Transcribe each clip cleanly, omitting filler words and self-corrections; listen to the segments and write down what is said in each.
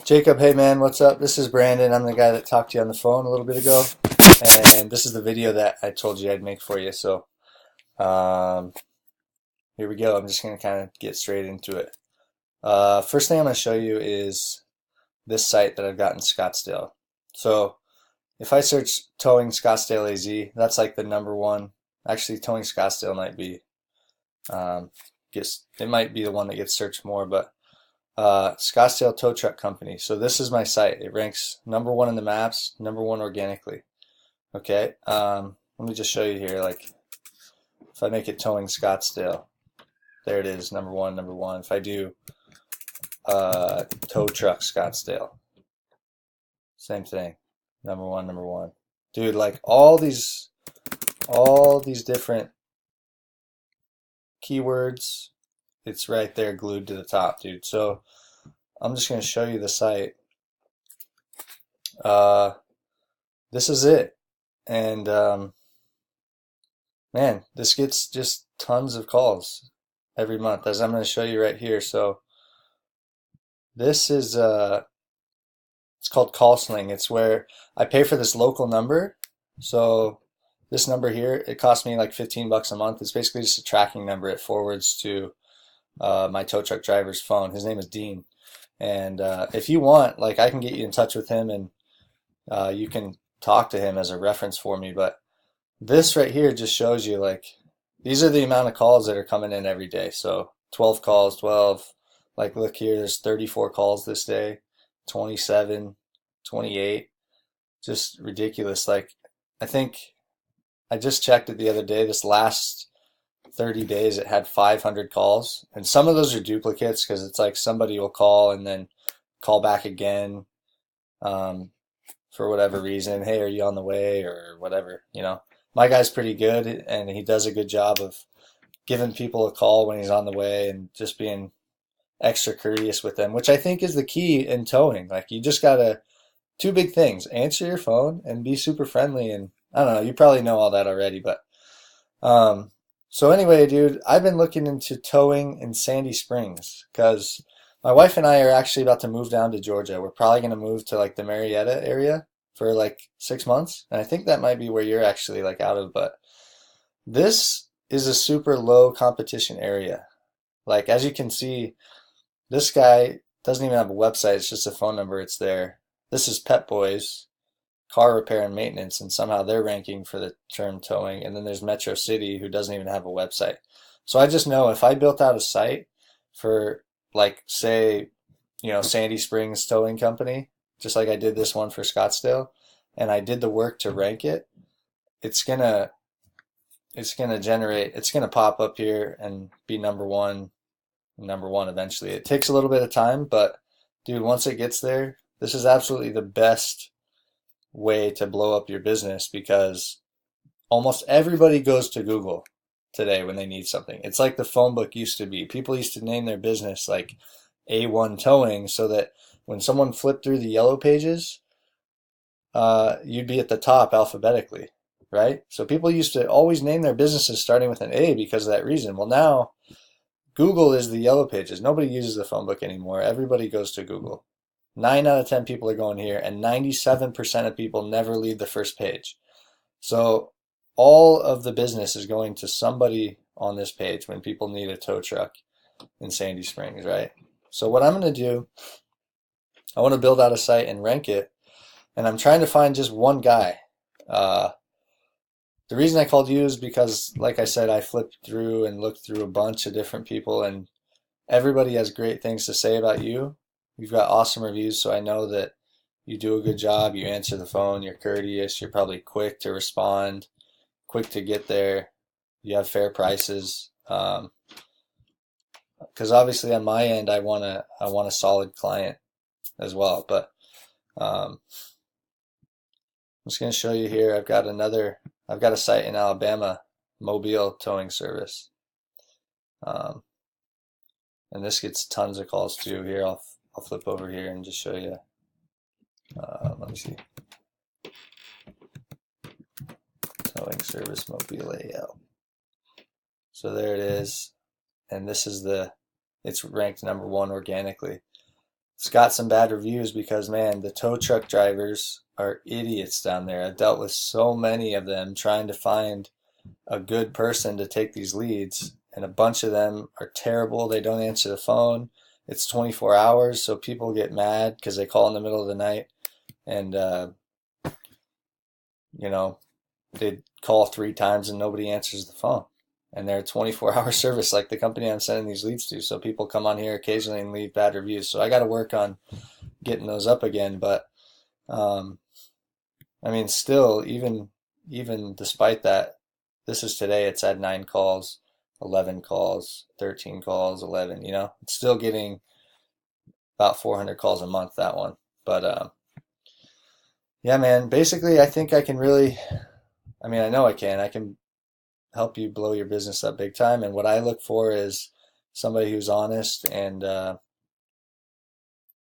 Jacob, hey man, what's up? This is Brandon. I'm the guy that talked to you on the phone a little bit ago, and this is the video that I told you I'd make for you. So, um, here we go. I'm just gonna kind of get straight into it. First thing I'm gonna show you is this site that I've got in Scottsdale. So, if I search towing Scottsdale AZ, that's like the number one. Actually, towing Scottsdale might be, um, it might be the one that gets searched more, but Scottsdale Tow Truck Company. So this is my site. It ranks number one in the maps, number one organically. Okay. Let me just show you here. Like if I make it towing Scottsdale, there it is, number one, number one. If I do tow truck Scottsdale, same thing, number one, number one. Dude, like all these different keywords, it's right there glued to the top, dude. So I'm just going to show you the site. This is it. And man, this gets just tons of calls every month, as I'm going to show you right here. So this is it's called CallSling. It's where I pay for this local number. So this number here, it costs me like 15 bucks a month. It's basically just a tracking number. It forwards to my tow truck driver's phone. His name is Dean. And if you want, like I can get you in touch with him and you can talk to him as a reference for me. But this right here just shows you like these are the amount of calls that are coming in every day. So 12 calls, 12. Like look here, there's 34 calls this day, 27, 28. Just ridiculous. Like I think I just checked it the other day. This last 30 days it had 500 calls, and some of those are duplicates because it's like somebody will call and then call back again for whatever reason. Hey, are you on the way or whatever, you know. My guy's pretty good and he does a good job of giving people a call when he's on the way and just being extra courteous with them, which I think is the key in towing. Like you just gotta, two big things: answer your phone and be super friendly. And I don't know, you probably know all that already, but so anyway, dude, I've been looking into towing in Sandy Springs because my wife and I are actually about to move down to Georgia. We're probably going to move to like the Marietta area for like 6 months, and I think that might be where you're actually like out of, but this is a super low competition area. Like as you can see, this guy doesn't even have a website. It's just a phone number. It's there. This is Pep Boys, car repair and maintenance, and somehow they're ranking for the term towing. And then there's Metro City, who doesn't even have a website. So I just know if I built out a site for like say, you know, Sandy Springs Towing Company, just like I did this one for Scottsdale, and I did the work to rank it, it's gonna pop up here and be number one eventually. It takes a little bit of time, but dude, once it gets there, this is absolutely the best way to blow up your business because almost everybody goes to Google today when they need something. It's like the phone book used to be. People used to name their business like A1 Towing so that when someone flipped through the yellow pages, you'd be at the top alphabetically, right? So people used to always name their businesses starting with an A because of that reason. Well, now Google is the yellow pages. Nobody uses the phone book anymore. Everybody goes to Google. 9 out of 10 people are going here, and 97% of people never leave the first page. So all of the business is going to somebody on this page when people need a tow truck in Sandy Springs, right? So what I'm going to do, I want to build out a site and rank it, and I'm trying to find just one guy. The reason I called you is because, like I said, I flipped through and looked through a bunch of different people, and everybody has great things to say about you. You've got awesome reviews, so I know that you do a good job. You answer the phone, you're courteous, you're probably quick to respond, quick to get there. You have fair prices. Because obviously on my end, I want a solid client as well. But I'm just going to show you here. I've got a site in Alabama, Mobile Towing Service. And this gets tons of calls too. Here, I'll flip over here and just show you. Let me see. Towing Service Mobile AL. So there it is. And this is it's ranked number one organically. it's got some bad reviews because, man, the tow truck drivers are idiots down there. I've dealt with so many of them trying to find a good person to take these leads, and a bunch of them are terrible. They don't answer the phone. It's 24 hours, so people get mad because they call in the middle of the night, and you know, they call 3 times and nobody answers the phone. And they're a 24-hour service like the company I'm sending these leads to. So people come on here occasionally and leave bad reviews. So I got to work on getting those up again. But I mean, still, even despite that, this is today. It's had 9 calls, 11 calls, 13 calls, 11. You know, it's still getting about 400 calls a month, that one. But yeah, man. Basically, I think I can really. I mean, I know I can. I can help you blow your business up big time. And what I look for is somebody who's honest and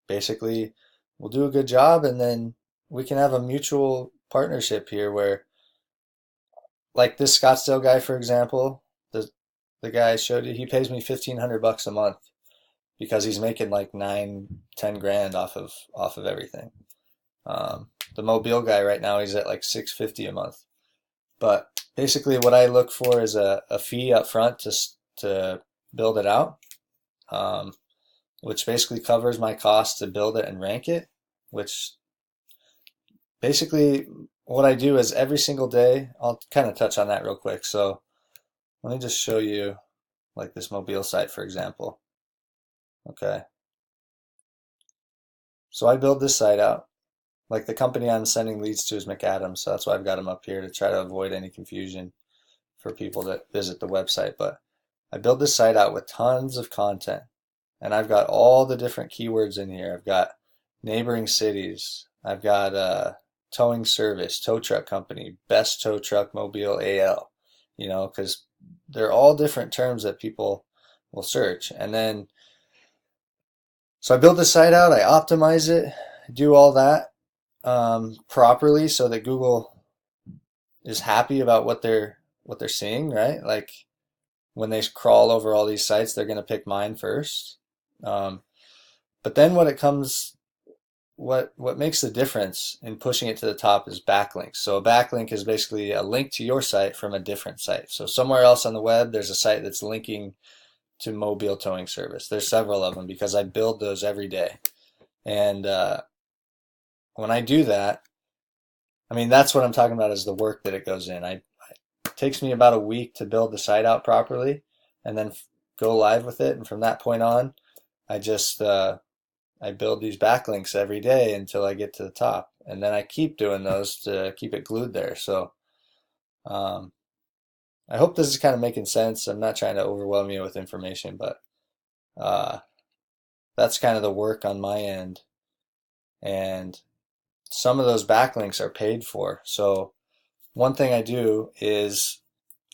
basically will do a good job, and then we can have a mutual partnership here where, like this Scottsdale guy, for example, the guy I showed you, he pays me $1,500 a month because he's making like 9, 10 grand off of everything. The Mobile guy right now, he's at like 650 a month. But basically, what I look for is a fee up front to build it out, which basically covers my cost to build it and rank it. Which basically, what I do is every single day, I'll kind of touch on that real quick. So let me just show you, like this Mobile site, for example. Okay. So I build this site out. Like the company I'm sending leads to is McAdams, so that's why I've got them up here to try to avoid any confusion for people that visit the website. But I build this site out with tons of content, and I've got all the different keywords in here. I've got neighboring cities. I've got towing service, tow truck company, best tow truck Mobile AL, you know, because they're all different terms that people will search. And then, so I build the site out, I optimize it, do all that properly so that Google is happy about what they're seeing, right? Like when they crawl over all these sites, they're going to pick mine first. But then what makes the difference in pushing it to the top is backlinks. So a backlink is basically a link to your site from a different site. So somewhere else on the web, there's a site that's linking to Mobile Towing Service. There's several of them because I build those every day. And when I do that, I mean, that's what I'm talking about is the work that it goes in. It takes me about a week to build the site out properly and then go live with it. And from that point on, I just I build these backlinks every day until I get to the top. And then I keep doing those to keep it glued there. So I hope this is kind of making sense. I'm not trying to overwhelm you with information, but that's kind of the work on my end. And some of those backlinks are paid for. So one thing I do is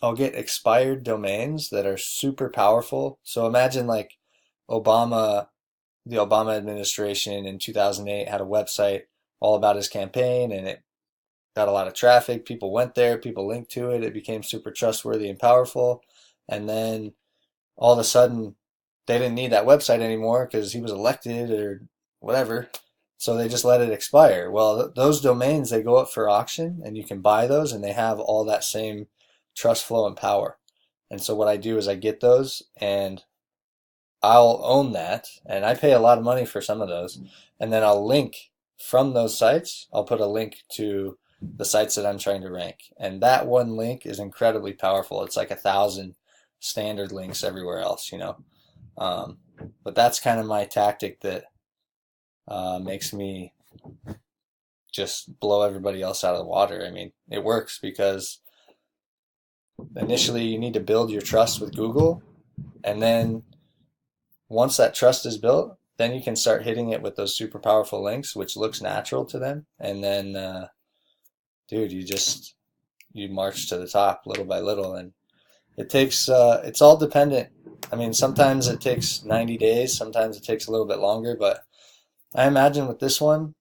I'll get expired domains that are super powerful. So imagine like the Obama administration in 2008 had a website all about his campaign, and it got a lot of traffic. People went there, people linked to it. It became super trustworthy and powerful. And then all of a sudden, they didn't need that website anymore because he was elected or whatever. So they just let it expire. Well, those domains, they go up for auction and you can buy those, and they have all that same trust flow and power. And so what I do is I get those and I'll own that, and I pay a lot of money for some of those. And then I'll link from those sites. I'll put a link to the sites that I'm trying to rank. And that one link is incredibly powerful. It's like 1,000 standard links everywhere else, you know. But that's kind of my tactic that makes me just blow everybody else out of the water. I mean, it works because initially you need to build your trust with Google, and then once that trust is built, then you can start hitting it with those super powerful links, which looks natural to them. And then, dude, you march to the top little by little. And it takes, it's all dependent. I mean, sometimes it takes 90 days, sometimes it takes a little bit longer, but I imagine with this one,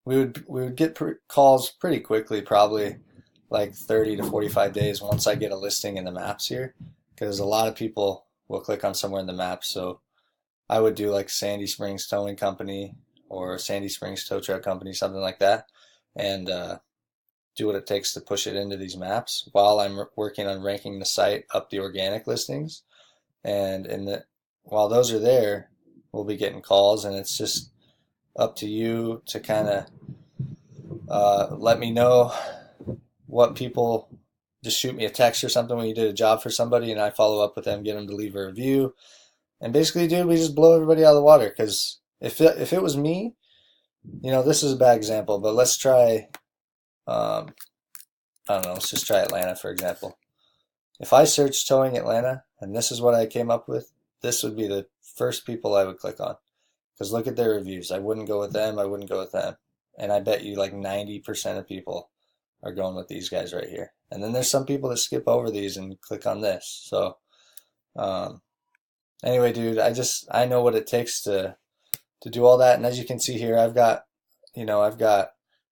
we would get calls pretty quickly, probably like 30 to 45 days once I get a listing in the maps here, because a lot of people will click on somewhere in the maps. So I would do like Sandy Springs Towing Company or Sandy Springs Tow Truck Company, something like that, and do what it takes to push it into these maps while I'm working on ranking the site up the organic listings. And while those are there, we'll be getting calls, and it's just up to you to kind of let me know what people. Just shoot me a text or something when you did a job for somebody, and I follow up with them, get them to leave a review, and basically, dude, we just blow everybody out of the water. Because if it was me, this is a bad example, but let's try. I don't know. Let's just try Atlanta for example. If I searched towing Atlanta and this is what I came up with, this would be the first people I would click on. Because look at their reviews. I wouldn't go with them. I wouldn't go with them. And I bet you like 90% of people are going with these guys right here. And then there's some people that skip over these and click on this. So anyway, dude, I know what it takes to do all that. And as you can see here, I've got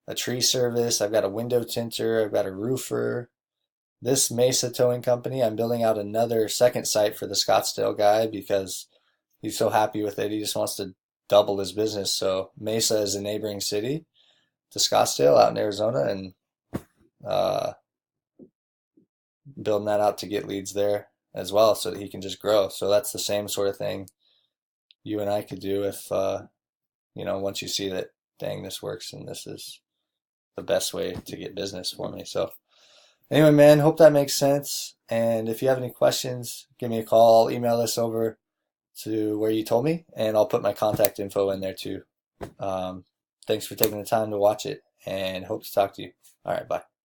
a tree service, I've got a window tinter, I've got a roofer. This Mesa Towing Company, I'm building out another second site for the Scottsdale guy because he's so happy with it. He just wants to double his business. So Mesa is a neighboring city to Scottsdale out in Arizona, and building that out to get leads there as well so that he can just grow. So that's the same sort of thing you and I could do if, once you see that, dang, this works and this is the best way to get business for me. So anyway, man, hope that makes sense. And if you have any questions, give me a call. I'll email this over to where you told me, and I'll put my contact info in there too. Thanks for taking the time to watch it, and hope to talk to you. All right, bye.